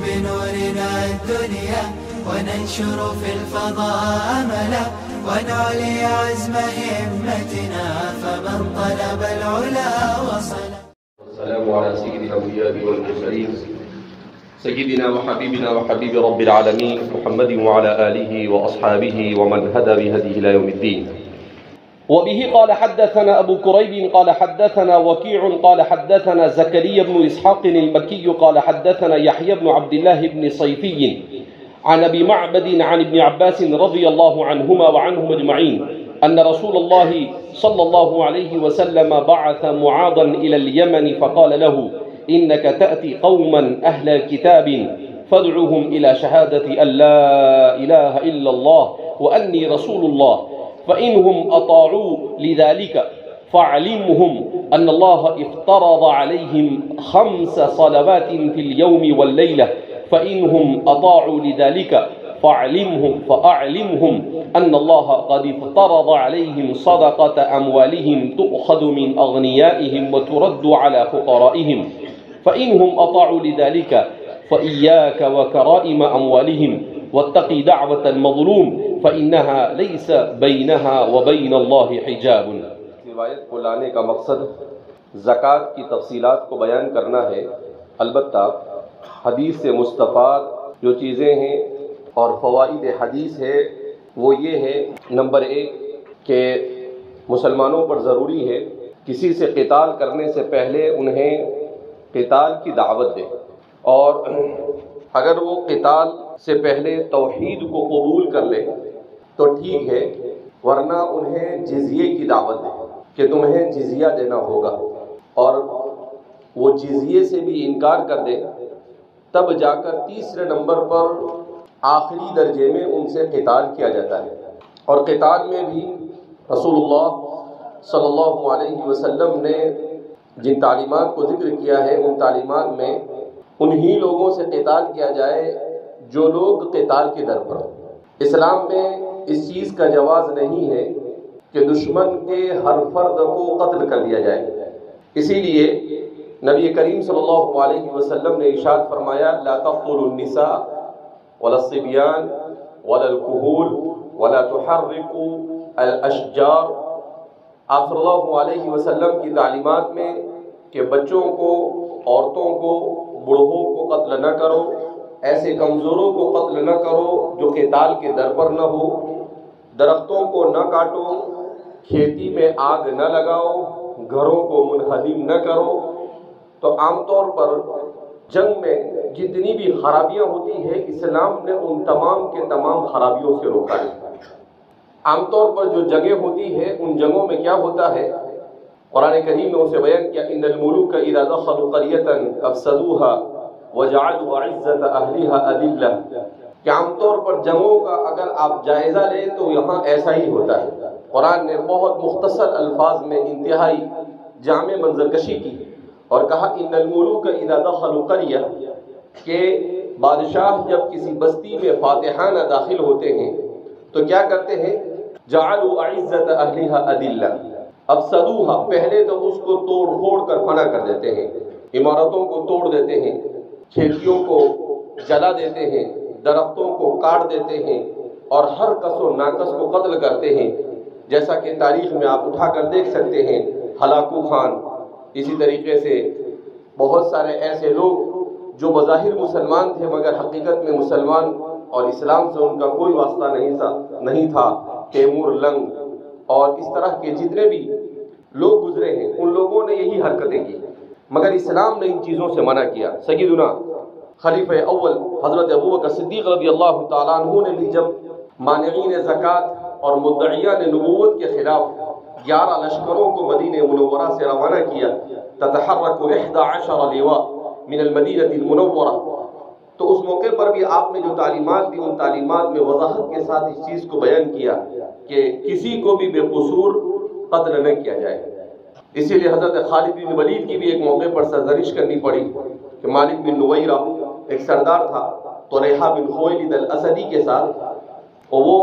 بنورنا الدنيا وننشر في الفضاء أملا ونعلي عزم همتنا فمن طلب العلا وصل. السلام على سيد الأنبياء والمرسلين سيدنا وحبيبنا وحبيب رب العالمين محمد وعلى آله وأصحابه ومن هدى بهديه إلى يوم الدين. وبه قال حدثنا أبو كريب قال حدثنا وكيع قال حدثنا زكريا بن إسحاق المكي قال حدثنا يحيى بن عبد الله بن صيفي عن أبي معبد عن ابن عباس رضي الله عنهما وعنهم أجمعين أن رسول الله صلى الله عليه وسلم بعث معاذا إلى اليمن فقال له إنك تأتي قوما أهل كتاب فادعوهم إلى شهادة أن لا إله إلا الله وأني رسول الله فإنهم أطاعوا لذلك فاعلمهم أن الله افترض عليهم 5 صلوات في اليوم والليلة فإنهم أطاعوا لذلك فأعلمهم أن الله قد افترض عليهم صدقة أموالهم تؤخذ من أغنيائهم وترد على فقرائهم فإنهم أطاعوا لذلك فإياك وكرائم أموالهم واتقي دعوة المظلوم فإنها ليس بينها وبين الله حجاب. روایت کو لانے کا مقصد زکوٰۃ کی تفصیلات کو بیان کرنا ہے. البتہ حدیث سے مستفاد جو چیزیں ہیں اور فوائد حدیث ہے وہ یہ ہے، نمبر 1 کہ مسلمانوں پر ضروری ہے کسی سے قتال کرنے سے پہلے انہیں قتال کی دعوت دے، اور اگر وہ قتال سے پہلے توحید کو قبول کر لے تو ٹھیک ہے، ورنہ انہیں جزیے کی دعوت دے کہ تمہیں جزیہ دینا ہوگا، اور وہ جزیے سے بھی انکار کر دے تب جا کر تیسرے نمبر پر آخری درجے میں ان سے قتال کیا جاتا ہے. اور قتال میں بھی رسول اللہ صلی اللہ علیہ وسلم نے جن تعلیمات کو ذکر کیا ہے ان تعلیمات میں انہی لوگوں سے قتال کیا جائے جو لوگ قتال کے در پر. اسلام میں اس چیز کا جواز نہیں ہے کہ دشمن کے ہر فرد کو قتل کر دیا جائے. اسی لیے نبی کریم صلی اللہ علیہ وسلم نے ارشاد فرمایا لا تقتلوا النساء ولا الصبيان ولا الكهول ولا تحرقوا الاشجار. آپ صلی اللہ علیہ وسلم کی تعلیمات میں کہ بچوں کو، عورتوں کو، بوڑھوں کو قتل نہ کرو، ایسے کمزوروں کو قتل نہ کرو جو قتال کے در پر نہ ہو، درختوں کو نہ کاٹو، کھیتی میں آگ نہ لگاؤ، گھروں کو منہدم نہ کرو. تو عام طور پر جنگ میں جتنی بھی خرابیاں ہوتی ہیں اسلام نے ان تمام کے تمام خرابیوں سے روکا ہے. عام طور پر جو جگہ ہوتی ہے ان جگہوں میں کیا ہوتا ہے، قرآن کریم نے اسے بیان کیا ان الملوک اذا دخلوا قریۃ افسدوها وجعلوا عزۃ اہلها اذلہ، کہ عام طور پر جنگوں کا اگر آپ جائزہ لیں تو یہاں ایسا ہی ہوتا ہے. قرآن نے بہت مختصر الفاظ میں انتہائی جامع منظرکشی کی اور کہا ان الملوک اذا دخلوا قریہ، کہ بادشاہ جب کسی بستی میں فاتحانہ داخل ہوتے ہیں تو کیا کرتے ہیں، جعلوا عزت اہلها اذلہ، افسدوها، پہلے تو اس کو توڑ پھوڑ کر فنا کر دیتے ہیں، عمارتوں کو توڑ دیتے ہیں، کھیتیوں کو جلا دیتے ہیں، درختوں کو کاٹ دیتے ہیں اور ہر کس و ناکس کو قتل کرتے ہیں. جیسا کہ تاریخ میں آپ اٹھا کر دیکھ سکتے ہیں ہلاکو خان، اسی طریقے سے بہت سارے ایسے لوگ جو بظاہر مسلمان تھے مگر حقیقت میں مسلمان اور اسلام سے ان کا کوئی واسطہ نہیں تھا، تیمور لنگ اور اس طرح کے جتنے بھی لوگ گزرے ہیں ان لوگوں نے یہی حرکتیں کی، مگر اسلام نے ان چیزوں سے منع کیا. سیدنا خلیفہ اول حضرت ابوبکر صدیق رضی اللہ تعالیٰ عنہ نے بھی جب مانعین زکوٰۃ اور مدعیان نبوت کے خلاف 11 لشکروں کو مدینہ منورہ سے روانہ کیا، تتحرک 11 لواء من المدینہ المنورہ، تو اس موقع پر بھی آپ نے جو تعلیمات دی ان تعلیمات میں وضاحت کے ساتھ اس چیز کو بیان کیا کہ کسی کو بھی بے قصور قتل نہ کیا جائے. اسی لیے حضرت خالد بن ولید کی بھی ایک موقع پر سرزنش کرنی پڑی کہ مالک بن نویرہ ایک سردار تھا طلیحہ بن خویلد الاسدی کے ساتھ، اور وہ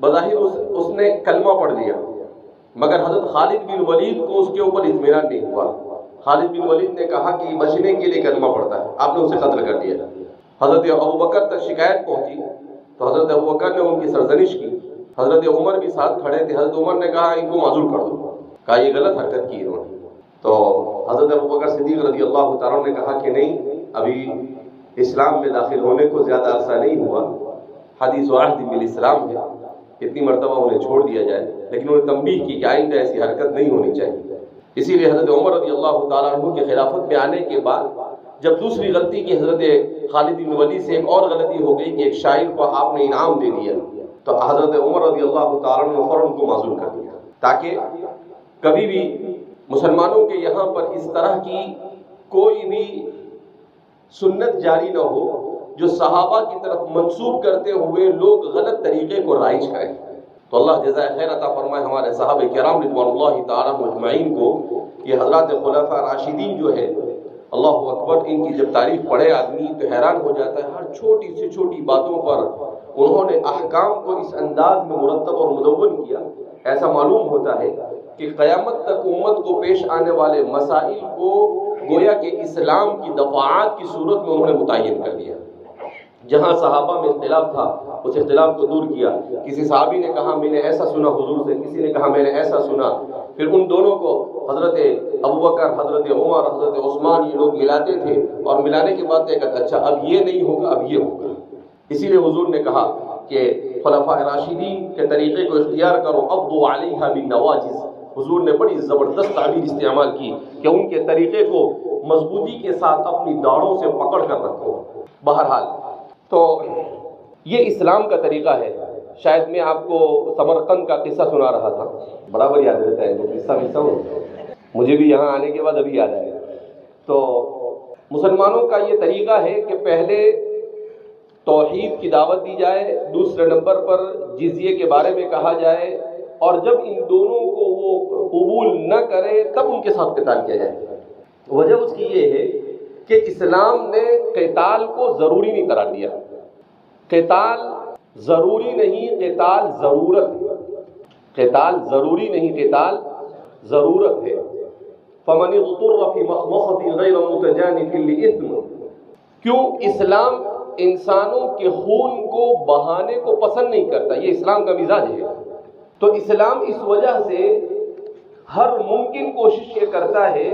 بظاہر اس نے کلمہ پڑھ لیا مگر حضرت خالد بن ولید کو اس کے اوپر اطمینان نہیں ہوا. خالد بن ولید نے کہا کہ بچنے کے لیے کلمہ پڑھتا ہے، آپ نے اسے قتل کر دیا. حضرت ابوبکر تک شکایت پہنچی تو حضرت ابوبکر نے ان کی سرزنش کی. حضرت عمر بھی ساتھ کھڑے تھے. حضرت عمر نے کہا ان کو معذور کر دو. کہا یہ غلط حرکت کی انہوں نے. تو حضرت ابوبکر صدیق رضی اللہ تعالیٰ نے کہا کہ نہیں، ابھی اسلام میں داخل ہونے کو زیادہ عرصہ نہیں ہوا، حدیث و عہد بالاسلام ہے، اتنی مرتبہ انہیں چھوڑ دیا جائے. لیکن انہوں نے تنبیہ کی کہ آئندہ ایسی حرکت نہیں ہونی چاہیے. اسی لیے حضرت عمر رضی اللہ تعالیٰ عنہ کی خلافت میں آنے کے بعد جب دوسری غلطی کی حضرت خالد بن ولید سے ایک اور غلطی ہو گئی کہ ایک شاعر کو آپ نے انعام دے دیا، تو حضرت عمر رضی اللہ تعالیٰ عنہ نے فوراً کو معذور کر دیا تاکہ کبھی بھی مسلمانوں کے یہاں پر اس طرح کی کوئی بھی سنت جاری نہ ہو جو صحابہ کی طرف منسوب کرتے ہوئے لوگ غلط طریقے کو رائج کریں. تو اللہ جزائے خیر عطا فرمائے ہمارے صحابہ کرام رضوان اللہ تعالیٰ اجمعین کو. یہ حضرات خلفاء راشدین جو ہے، اللہ اکبر، ان کی جب تاریخ پڑھے آدمی تو حیران ہو جاتا ہے. ہر چھوٹی سے چھوٹی باتوں پر انہوں نے احکام کو اس انداز میں مرتب اور مدون کیا، ایسا معلوم ہوتا ہے کہ قیامت تک امت کو پیش آنے والے مسائل کو گویا کہ اسلام کی دفعات کی صورت میں انہوں نے متعین کر دیا. جہاں صحابہ میں اختلاف تھا اس اختلاف کو دور کیا. کسی صحابی نے کہا میں نے ایسا سنا حضور سے، کسی نے کہا میں نے ایسا سنا. پھر ان دونوں کو حضرت ابوبکر، حضرت عمر، حضرت عثمان یہ لوگ ملاتے تھے اور ملانے کے بعد ایک اچھا اب یہ نہیں ہوگا، اب یہ ہوگا. اسی لیے حضور نے کہا کہ خلفاء راشدین کے طریقے کو اختیار کرو، عضوا علیہا بالنواجذ. حضور نے بڑی زبردست تعبیر استعمال کی کہ ان کے طریقے کو مضبوطی کے ساتھ اپنی داڑھوں سے پکڑ کر رکھو. بہرحال تو یہ اسلام کا طریقہ ہے. شاید میں آپ کو سمرقند کا قصہ سنا رہا تھا، برابر یاد رہتا ہے جو قصہ مجھے بھی یہاں آنے کے بعد ابھی یاد آیا. تو مسلمانوں کا یہ طریقہ ہے کہ پہلے توحید کی دعوت دی جائے، دوسرے نمبر پر جزیے کے بارے میں کہا جائے، اور جب ان دونوں کو وہ قبول نہ کرے تب ان کے ساتھ قتال کیا جائے. وجہ اس کی یہ ہے کہ اسلام نے قتال کو ضروری نہیں قرار دیا. قتال ضروری نہیں، قتال ضرورت ہے. قتال ضروری نہیں، قتال ضرورت ہے. فمن اضطر فی مخمصة غیر متجانف لإثم. کیوں؟ اسلام انسانوں کے خون کو بہانے کو پسند نہیں کرتا، یہ اسلام کا مزاج ہے. تو اسلام اس وجہ سے ہر ممکن کوشش یہ کرتا ہے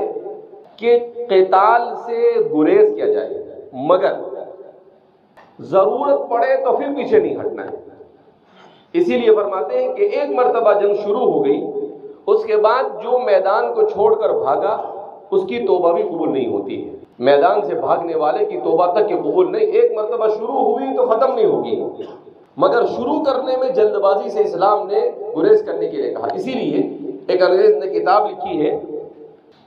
کہ قتال سے گریز کیا جائے، مگر ضرورت پڑے تو پھر پیچھے نہیں ہٹنا ہے. اسی لیے فرماتے ہیں کہ ایک مرتبہ جنگ شروع ہو گئی، اس کے بعد جو میدان کو چھوڑ کر بھاگا اس کی توبہ بھی قبول نہیں ہوتی ہے. میدان سے بھاگنے والے کی توبہ تک کہ قبول نہیں. ایک مرتبہ شروع ہوئی تو ختم نہیں ہوگی، مگر شروع کرنے میں جلد بازی سے اسلام نے گریز کرنے کے لیے کہا. اسی لیے ایک انگریز نے کتاب لکھی ہے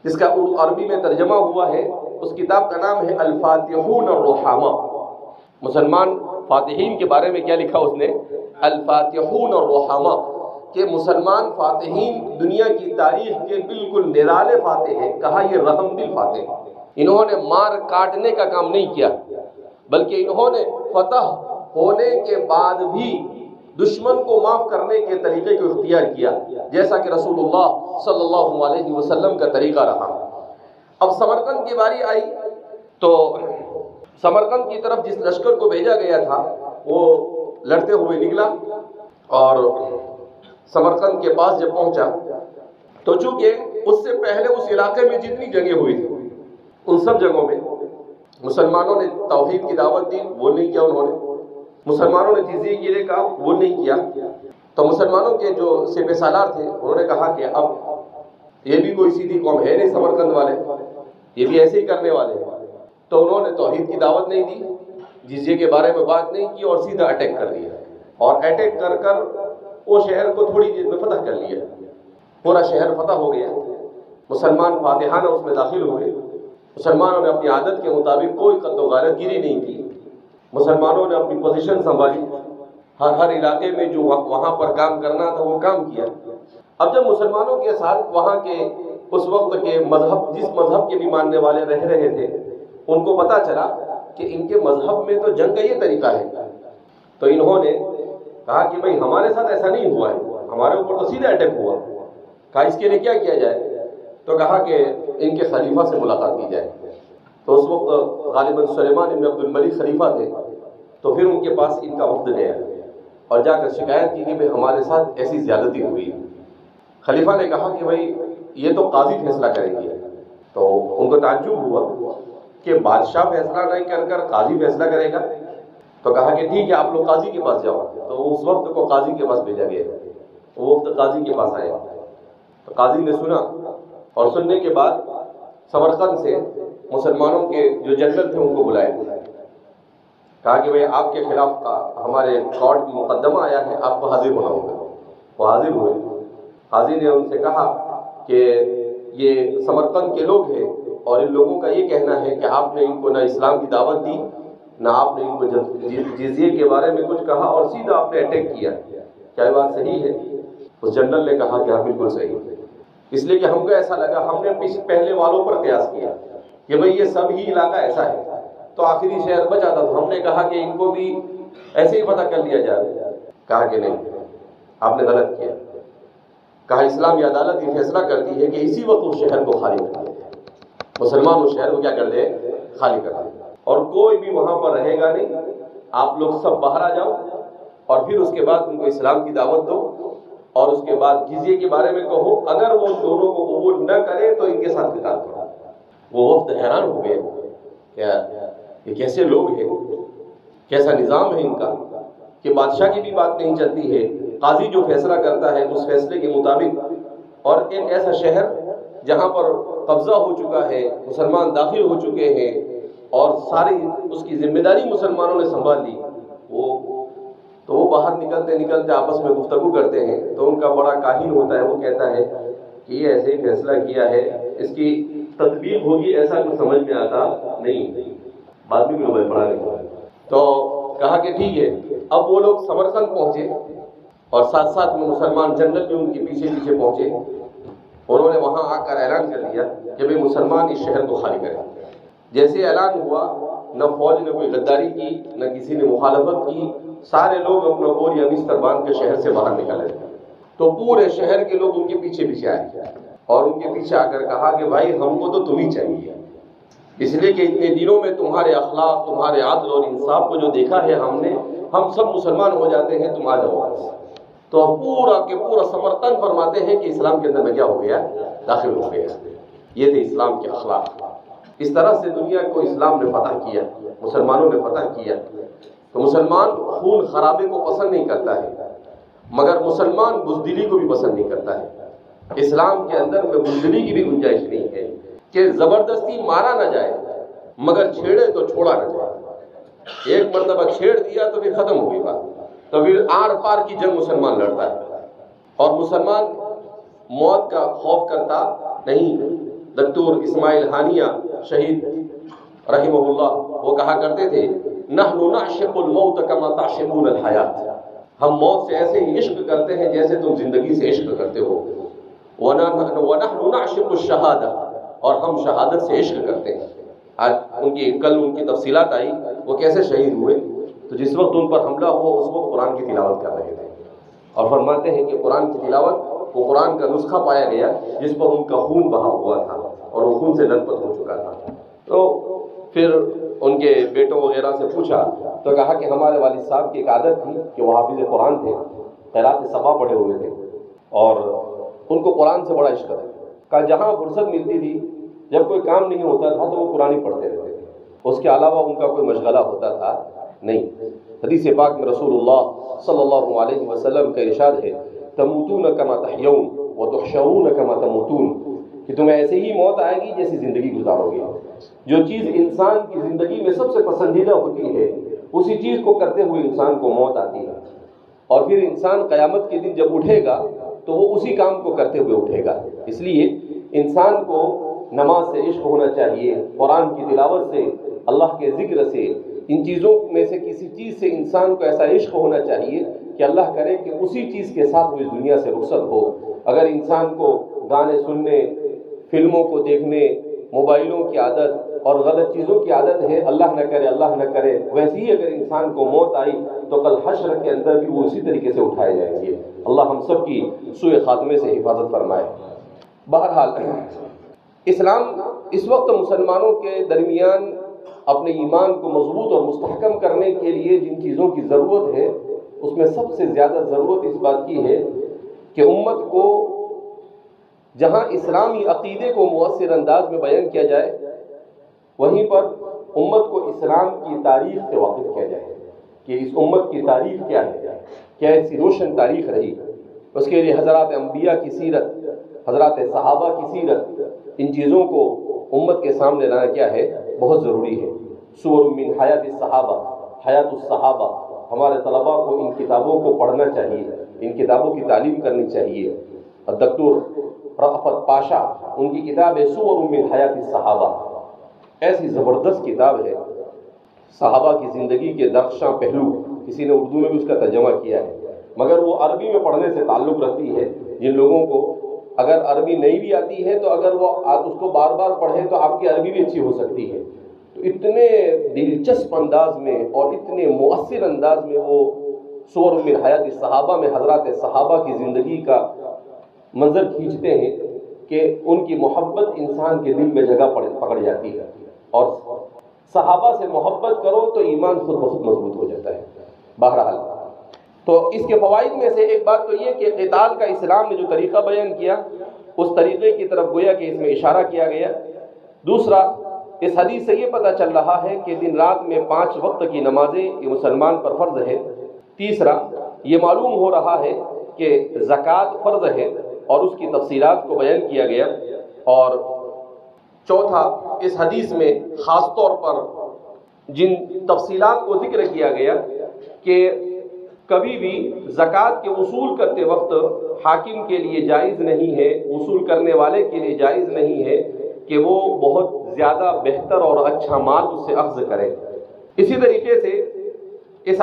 جس کا عربی میں ترجمہ ہوا ہے. اس کتاب کا نام ہے الفاتحون الرحماء. مسلمان فاتحین کے بارے میں کیا لکھا اس نے؟ الفاتحون الرحماء، کہ مسلمان فاتحین دنیا کی تاریخ کے بالکل نرالے فاتح ہیں. کہا یہ رحم دل فاتح. انہوں نے مار کاٹنے کا کام نہیں کیا، بلکہ انہوں نے فتح ہونے کے بعد بھی دشمن کو معاف کرنے کے طریقے کو اختیار کیا، جیسا کہ رسول اللہ صلی اللہ علیہ وسلم کا طریقہ رہا. اب سمرقند کی باری آئی تو سمرقند کی طرف جس لشکر کو بھیجا گیا تھا وہ لڑتے ہوئے نکلا اور سمرقند کے پاس جب پہنچا تو چونکہ اس سے پہلے اس علاقے میں جتنی جنگیں ہوئی تھی ان سب جگہوں میں مسلمانوں نے توحید کی دعوت دی، وہ نہیں کیا. انہوں نے مسلمانوں نے جزیے کے لیے کہا، وہ نہیں کیا. تو مسلمانوں کے جو سپہ سالار تھے انہوں نے کہا کہ اب یہ بھی کوئی سیدھی قوم ہے نہیں، سمرقند والے یہ بھی ایسے ہی کرنے والے ہیں. تو انہوں نے توحید کی دعوت نہیں دی، جزیے کے بارے میں بات نہیں کی اور سیدھا اٹیک کر دیا. اور اٹیک کر کر وہ شہر کو تھوڑی دیر میں فتح کر لیا. پورا شہر فتح ہو گیا. مسلمان فاتحانہ اس میں داخل ہوئے. مسلمانوں نے اپنی عادت کے مطابق کوئی قتل و غارت گیری نہیں کی. مسلمانوں نے اپنی پوزیشن سنبھالی، ہر علاقے میں جو وہاں پر کام کرنا تھا وہ کام کیا. اب جب مسلمانوں کے ساتھ وہاں کے اس وقت کے مذہب، جس مذہب کے بھی ماننے والے رہ رہے تھے، ان کو پتا چلا کہ ان کے مذہب میں تو جنگ کا یہ طریقہ ہے. تو انہوں نے کہا کہ بھئی ہمارے ساتھ ایسا نہیں ہوا ہے، ہمارے اوپر تو سیدھا اٹیک ہوا. کہا اس کے لیے کیا کیا جائے؟ تو کہا کہ ان کے خلیفہ سے ملاقات کی جائے. تو اس وقت غالباً سلیمان ابن عبد الملک خلیفہ تھے، تو پھر ان کے پاس ان کا وفد گیا اور جا کر شکایت کی کہ بھائی ہمارے ساتھ ایسی زیادتی ہوئی۔ خلیفہ نے کہا کہ بھائی یہ تو قاضی فیصلہ کریں گے۔ تو ان کو تعجب ہوا کہ بادشاہ فیصلہ نہیں کر کر قاضی فیصلہ کرے گا، تو کہا کہ ٹھیک ہے آپ لوگ قاضی کے پاس جاؤ۔ تو اس وقت کو قاضی کے پاس بھیجا گیا، وہ وقت قاضی کے پاس آیا، تو قاضی نے سنا، اور سننے کے بعد سمرقند سے مسلمانوں کے جو جنرل تھے ان کو بلائے، کہا کہ بھئی آپ کے خلاف ہمارے کورٹ میں مقدمہ آیا ہے، آپ کو حاضر ہونا ہوگا۔ وہ حاضر ہوئے۔ قاضی نے ان سے کہا کہ یہ سمرقند کے لوگ ہیں اور ان لوگوں کا یہ کہنا ہے کہ آپ نے ان کو نہ اسلام کی دعوت دی، نہ آپ نے ان کو جزیے کے بارے میں کچھ کہا، اور سیدھا آپ نے اٹیک کیا، کیا یہ بات صحیح ہے؟ اس جنرل نے کہا کہ ہاں بالکل صحیح ہے، اس لیے کہ ہم کو ایسا لگا، ہم نے پہلے والوں پر قیاس کیا کہ بھئی یہ سب ہی علاقہ ایسا ہے، تو آخری شہر بچا تھا، تو ہم نے کہا کہ ان کو بھی ایسے ہی فتح کر لیا جائے۔ کہا کہ نہیں، آپ نے غلط کیا۔ کہا اسلامی عدالت یہ فیصلہ کرتی ہے کہ اسی وقت اس شہر کو خالی کر دیا جائے، مسلمان اس شہر کو کیا کر دے؟ خالی کر دے، اور کوئی بھی وہاں پر رہے گا نہیں، آپ لوگ سب باہر آ جاؤ، اور پھر اس کے بعد ان کو اسلام کی دعوت دو، اور اس کے بعد جزیے کے بارے میں کہو، اگر وہ دونوں کو قبول نہ کرے تو ان کے ساتھ قتال کرو۔ وہ وفد حیران ہو گئے، کیا یہ کیسے لوگ ہیں، کیسا نظام ہے ان کا کہ بادشاہ کی بھی بات نہیں چلتی ہے، قاضی جو فیصلہ کرتا ہے اس فیصلے کے مطابق، اور ایک ایسا شہر جہاں پر قبضہ ہو چکا ہے، مسلمان داخل ہو چکے ہیں اور ساری اس کی ذمہ داری مسلمانوں نے سنبھال لی، وہ باہر نکلتے آپس میں گفتگو کرتے ہیں، تو ان کا بڑا کاہن ہوتا ہے، وہ کہتا ہے کہ یہ ایسے ہی فیصلہ کیا ہے، اس کی تطبیق ہوگی ایسا کچھ سمجھ میں آتا نہیں، بعد میں بھی پڑھا نہیں۔ تو کہا کہ ٹھیک ہے، اب وہ لوگ سمرقند پہنچے اور ساتھ ساتھ میں مسلمان جنرل بھی ان کے پیچھے پیچھے پہنچے، انہوں نے وہاں آ کر اعلان کر دیا کہ بھئی مسلمان اس شہر کو خالی کریں۔ جیسے اعلان ہوا، نہ فوج نے کوئی غداری کی، نہ کسی نے مخالفت کی، سارے لوگ اپنا بور یا بستر باندھ کے شہر سے باہر نکلے، تو پورے شہر کے لوگ ان کے پیچھے پیچھے آئے اور ان کے پیچھے آ کر کہا کہ بھائی ہم کو تو تم ہی چاہیے، اس لیے کہ اتنے دنوں میں تمہارے اخلاق، تمہارے عدل اور انصاف کو جو دیکھا ہے ہم سب مسلمان ہو جاتے ہیں، تم آ جاؤ۔ تو پورا کے پورا سمرقند فرماتے ہیں کہ اسلام کے اندر میں کیا ہو گیا؟ داخل ہو گیا۔ یہ تھے اسلام کے اخلاق۔ اس طرح سے دنیا کو اسلام نے فتح کیا، مسلمانوں نے فتح کیا۔ تو مسلمان خون خرابے کو پسند نہیں کرتا ہے، مگر مسلمان بزدلی کو بھی پسند نہیں کرتا ہے۔ اسلام کے اندر میں بزدلی کی بھی گنجائش نہیں ہے کہ زبردستی مارا نہ جائے، مگر چھیڑے تو چھوڑا نہ جائے۔ ایک مرتبہ چھیڑ دیا تو پھر ختم ہو گئی بات، تو پھر آر پار کی جنگ مسلمان لڑتا ہے، اور مسلمان موت کا خوف کرتا نہیں۔ دکتور اسماعیل ہانیہ شہید رحمہ اللہ وہ کہا کرتے تھے، نحن نعشق الموت کما تعشقون الحیات، ہم موت سے ایسے ہی عشق کرتے ہیں جیسے تم زندگی سے عشق کرتے ہو۔ ونحن نعشق الشہادہ، اور ہم شہادت سے عشق کرتے ہیں۔ آج کل ان کی تفصیلات آئی، وہ کیسے شہید ہوئے، تو جس وقت ان پر حملہ ہوا اس وقت قرآن کی تلاوت کر رہے تھے، اور فرماتے ہیں کہ قرآن کی تلاوت، وہ قرآن کا نسخہ پایا گیا جس پر ان کا خون بہا ہوا تھا اور وہ خون سے لطپت ہو چکا تھا۔ تو پھر ان کے بیٹوں وغیرہ سے پوچھا تو کہا کہ ہمارے والد صاحب کی ایک عادت تھی کہ وہ حافظ قرآن تھے، قرأت صبا پڑھے ہوئے تھے، اور ان کو قرآن سے بڑا عشق ہے۔ کہا جہاں فرصت ملتی تھی، جب کوئی کام نہیں ہوتا تھا تو وہ قرآن ہی پڑھتے رہتے تھے، اس کے علاوہ ان کا کوئی مشغلہ ہوتا تھا نہیں۔ حدیث پاک میں رسول اللہ صلی اللہ علیہ وسلم کا ارشاد ہے، تموتون کما تحیون وتحشرون کما تموتون، کہ تمہیں ایسے ہی موت آئے گی جیسی زندگی گزارو گے۔ جو چیز انسان کی زندگی میں سب سے پسندیدہ ہوتی ہے، اسی چیز کو کرتے ہوئے انسان کو موت آتی ہے، اور پھر انسان قیامت کے دن جب اٹھے گا تو وہ اسی کام کو کرتے ہوئے اٹھے گا۔ اس لیے انسان کو نماز سے عشق ہونا چاہیے، قرآن کی تلاوت سے، اللہ کے ذکر سے، ان چیزوں میں سے کسی چیز سے انسان کو ایسا عشق ہونا چاہیے کہ اللہ کرے کہ اسی چیز کے ساتھ وہ اس دنیا سے رخصت ہو۔ اگر انسان کو گانے سننے، فلموں کو دیکھنے، موبائلوں کی عادت اور غلط چیزوں کی عادت ہے، اللہ نہ کرے، ویسے ہی اگر انسان کو موت آئی تو کل حشر کے اندر بھی وہ اسی طریقے سے اٹھائے جائیں گے۔ اللہ ہم سب کی سوء خاتمے سے حفاظت فرمائے۔ بہرحال اسلام اس وقت مسلمانوں کے درمیان اپنے ایمان کو مضبوط اور مستحکم کرنے کے لیے جن چیزوں کی ضرورت ہے اس میں سب سے زیادہ ضرورت اس بات کی ہے کہ امت کو جہاں اسلامی عقیدے کو مؤثر انداز میں بیان کیا جائے وہیں پر امت کو اسلام کی تاریخ سے واقف کیا جائے کہ اس امت کی تاریخ کیا ہے، کیا ایسی روشن تاریخ رہی۔ اس کے لیے حضرات انبیاء کی سیرت، حضرات صحابہ کی سیرت، ان چیزوں کو امت کے سامنے لانا کیا ہے، بہت ضروری ہے۔ سور من حیات الصحابہ، حیات الصحابہ، ہمارے طلباء کو ان کتابوں کو پڑھنا چاہیے، ان کتابوں کی تعلیم کرنی چاہیے۔ دکتور رأفت پاشا ان کی کتاب ہے سور من حیات الصحابہ، ایسی زبردست کتاب ہے، صحابہ کی زندگی کے درخشاں پہلو، کسی نے اردو میں بھی اس کا ترجمہ کیا ہے، مگر وہ عربی میں پڑھنے سے تعلق رکھتی ہے۔ جن لوگوں کو اگر عربی نہیں بھی آتی ہے تو اگر وہ اس کو بار بار پڑھیں تو آپ کی عربی بھی اچھی ہو سکتی ہے۔ تو اتنے دلچسپ انداز میں اور اتنے مؤثر انداز میں وہ سور من حیات الصحابہ میں حضرات صحابہ کی زندگی کا منظر کھینچتے ہیں کہ ان کی محبت انسان کے دل میں جگہ پکڑ جاتی ہے، اور صحابہ سے محبت کرو تو ایمان خود بخود مضبوط ہو جاتا ہے۔ بہرحال تو اس کے فوائد میں سے ایک بات تو یہ کہ قتال کا اسلام نے جو طریقہ بیان کیا اس طریقے کی طرف گویا کہ اس میں اشارہ کیا گیا۔ دوسرا، اس حدیث سے یہ پتہ چل رہا ہے کہ دن رات میں 5 وقت کی نمازیں یہ مسلمان پر فرض ہے۔ تیسرا، یہ معلوم ہو رہا ہے کہ زکوٰۃ فرض ہے اور اس کی تفصیلات کو بیان کیا گیا۔ اور چوتھا، اس حدیث میں خاص طور پر جن تفصیلات کو ذکر کیا گیا کہ کبھی بھی زکوٰۃ کے وصول کرتے وقت حاکم کے لیے جائز نہیں ہے، وصول کرنے والے کے لیے جائز نہیں ہے کہ وہ بہت زیادہ بہتر اور اچھا مال اس سے اخذ کرے۔ اسی طریقے سے اس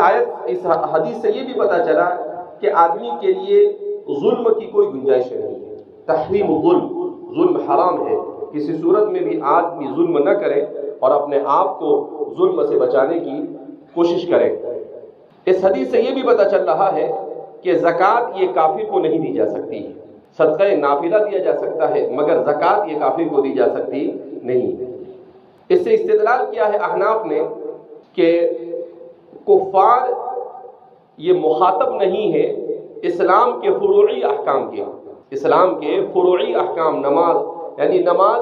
حدیث سے یہ بھی پتہ چلا کہ آدمی کے لیے ظلم کی کوئی گنجائش نہیں ہے۔ تحریم الظلم، ظلم حرام ہے، کسی صورت میں بھی آدمی ظلم نہ کرے اور اپنے آپ کو ظلم سے بچانے کی کوشش کرے۔ اس حدیث سے یہ بھی پتہ چل رہا ہے کہ زکوٰۃ یہ کافر کو نہیں دی جا سکتی، صدقہ نافلہ دیا جا سکتا ہے مگر زکوٰۃ یہ کافر کو دی جا سکتی نہیں۔ اس سے استدلال کیا ہے احناف نے کہ کفار یہ مخاطب نہیں ہے اسلام کے فروعی احکام کے، اسلام کے فروعی احکام، نماز یعنی نماز،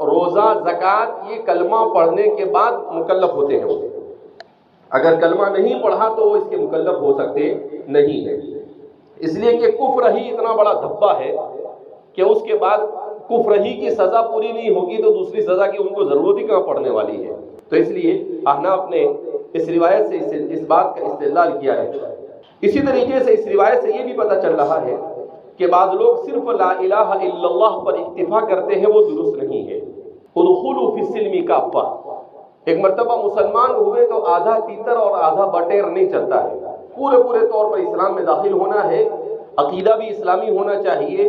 روزہ، زکوٰۃ، یہ کلمہ پڑھنے کے بعد مکلف ہوتے ہیں۔ اگر کلمہ نہیں پڑھا تو وہ اس کے مکلف ہو سکتے نہیں ہیں، اس لیے کہ کفر ہی اتنا بڑا دھبا ہے کہ اس کے بعد کفر ہی کی سزا پوری نہیں ہوگی تو دوسری سزا کی ان کو ضرورت ہی کہاں پڑنے والی ہے۔ تو اس لیے احناف نے اس روایت سے اس بات کا استدلال کیا ہے۔ اسی طریقے سے اس روایت سے یہ بھی پتہ چل رہا ہے کہ بعض لوگ صرف لا الہ الا اللہ پر اکتفا کرتے ہیں، وہ درست نہیں ہے۔ ادخلوا فی السلم کافہ، ایک مرتبہ مسلمان ہوئے تو آدھا تیتر اور آدھا بٹیر نہیں چلتا ہے، پورے طور پر اسلام میں داخل ہونا ہے، عقیدہ بھی اسلامی ہونا چاہیے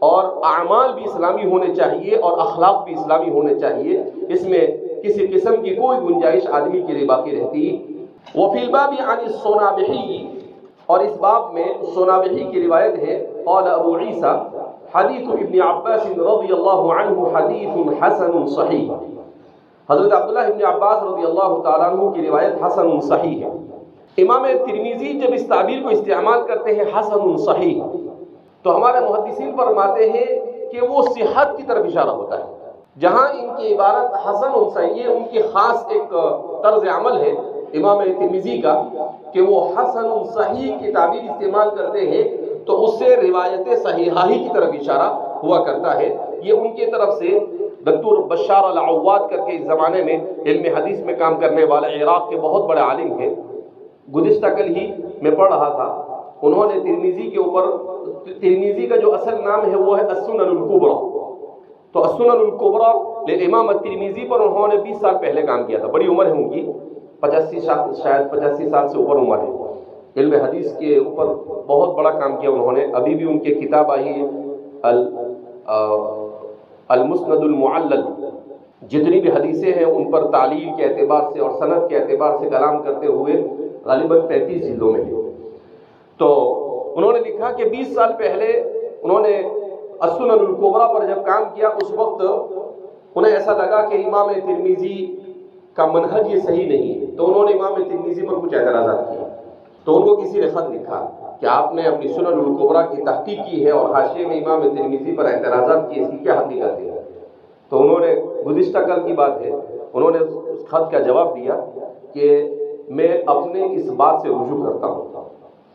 اور اعمال بھی اسلامی ہونے چاہیے اور اخلاق بھی اسلامی ہونے چاہیے، اس میں کسی قسم کی کوئی گنجائش آدمی کے لیے باقی رہتی۔ وفی الباب عن الصنابحی، اور اس باب میں صنابحی کی روایت ہے، قال ابو عیسیٰ حدیث ابن عباس رضی اللہ عنہ حدیث حسن صحیح، حضرت عبداللہ ابن عباس رضی اللہ تعالیٰ عنہ کی روایت حسن صحیح ہے۔ امام ترمذی جب اس تعبیر کو استعمال کرتے ہیں حسن صحیح تو ہمارے محدثین فرماتے ہیں کہ وہ صحت کی طرف اشارہ ہوتا ہے۔ جہاں ان کی عبارت حسن صحیح، ان کی خاص ایک طرز عمل ہے امام ترمذی کا کہ وہ حسن صحیح کی تعبیر استعمال کرتے ہیں تو اس سے روایت صحیحہ ہی کی طرف اشارہ ہوا کرتا ہے۔ یہ ان کی طرف سے دکتور بشار العواد کر کے اس زمانے میں علم حدیث میں کام کرنے والا عراق کے بہت بڑے عالم ہیں، گزشتہ کل ہی میں پڑھ رہا تھا، انہوں نے ترمذی کے اوپر، ترمذی کا جو اصل نام ہے وہ ہے السنن الکبریٰ، تو السنن الکبریٰ لامام الترمذی پر انہوں نے 20 سال پہلے کام کیا تھا، بڑی عمر ہے ان کی، 85 شاید 85 سال سے اوپر عمر ہے، علم حدیث کے اوپر بہت بڑا کام کیا انہوں نے۔ ابھی بھی ان کی کتاب آئی المسند المعلل، جتنی بھی حدیثیں ہیں ان پر تعلیل کے اعتبار سے اور سند کے اعتبار سے کلام کرتے ہوئے غالباً 35 جلدوں میں ہے۔ تو انہوں نے لکھا کہ 20 سال پہلے انہوں نے السنن الکبریٰ پر جب کام کیا اس وقت انہیں ایسا لگا کہ امام ترمذی کا منہج یہ صحیح نہیں ہے، تو انہوں نے امام ترمذی پر کچھ اعتراضات کیے۔ تو ان کو کسی نے خط لکھا کہ آپ نے اپنی سنن الکبریٰ کی تحقیق کی ہے اور حاشیے میں امام ترمذی پر اعتراضات کیے، اس کی کیا حقیقت ہے؟ تو انہوں نے، گزشتہ کل کی بات ہے، انہوں نے اس خط کا جواب دیا کہ میں اپنے اس بات سے رجوع کرتا ہوں۔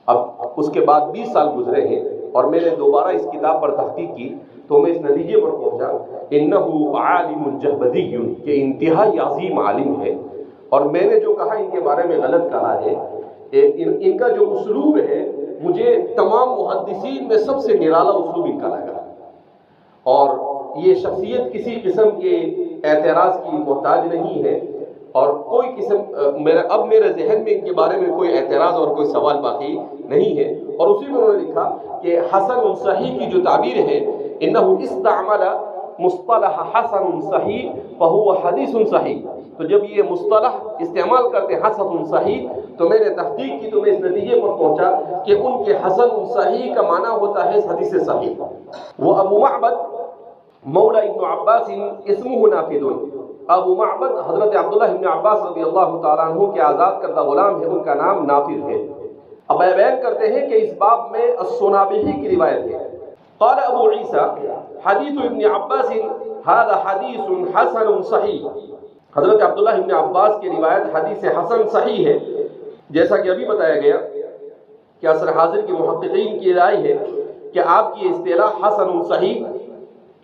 اب اس کے بعد 20 سال گزرے ہیں اور میں نے دوبارہ اس کتاب پر تحقیق کی تو میں اس نتیجے پر پہنچا انہ عالم جہبدی، کہ انتہائی عظیم عالم ہے، اور میں نے جو کہا ان کے بارے میں غلط کہا ہے۔ ان کا جو اسلوب ہے مجھے تمام محدثین میں سب سے نرالا اسلوب ان کا لگا، اور یہ شخصیت کسی قسم کے اعتراض کی محتاج نہیں ہے، اور کوئی قسم اب میرے ذہن میں ان کے بارے میں کوئی اعتراض اور کوئی سوال باقی نہیں ہے۔ اور اسی میں انہوں نے لکھا کہ حسن صحیح کی جو تعبیر ہے، انہ استعمل مصطلح حسن صحیح فہو حدیث صحیح، تو جب یہ مصطلح استعمال کرتے ہیں حسن صحیح، تو میں نے تحقیق کی تو میں اس نتیجے پر پہنچا کہ ان کے حسن صحیح کا معنی ہوتا ہے حدیث صحیح۔ وہ ابو معبد مولا ابن عباس اسمہ نافذ، ابو معبد حضرت عبداللہ ابن عباس رضی اللہ تعالیٰ عنہ کے آزاد کردہ غلام ہے، ان کا نام نافذ ہے۔ اب بیان کرتے ہیں کہ اس باب میں السنابحی کی روایت ہے، قال ابو عیسیٰ حدیث ابن عباس هذا حدیث حسن صحیح، حضرت عبداللہ ابن عباس کی روایت حدیث حسن صحیح ہے۔ جیسا کہ ابھی بتایا گیا کہ عصر حاضر کے محققین کی رائے ہے کہ آپ کی اصطلاح حسن صحیح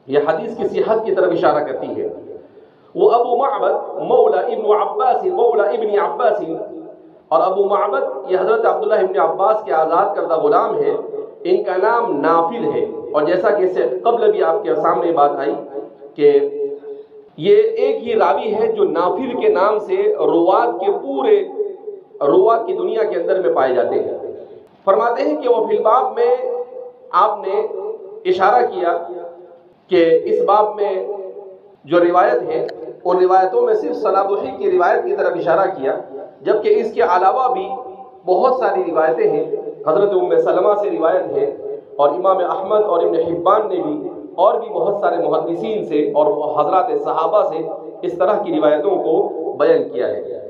یہ حدیث کی صحت کی طرف اشارہ کرتی ہے۔ وہ ابو معبد مولا ابن عباس مولا ابن عباس، اور ابو معبد یہ حضرت عبداللہ ابن عباس کے آزاد کردہ غلام ہے، ان کا نام نافذ ہے۔ اور جیسا کہ اس سے قبل بھی آپ کے سامنے بات آئی کہ یہ ایک ہی راوی ہے جو نافذ کے نام سے روات کے پورے روات کی دنیا کے اندر میں پائے جاتے ہیں۔ فرماتے ہیں کہ وہ فی الباب میں آپ نے اشارہ کیا کہ اس باب میں جو روایت ہے ان روایتوں میں صرف صنابحی کی روایت کی طرف اشارہ کیا، جبکہ اس کے علاوہ بھی بہت ساری روایتیں ہیں۔ حضرت ام سلمہ سے روایت ہے، اور امام احمد اور ابن حبان نے بھی، اور بھی بہت سارے محدثین سے اور حضرات صحابہ سے اس طرح کی روایتوں کو بیان کیا ہے۔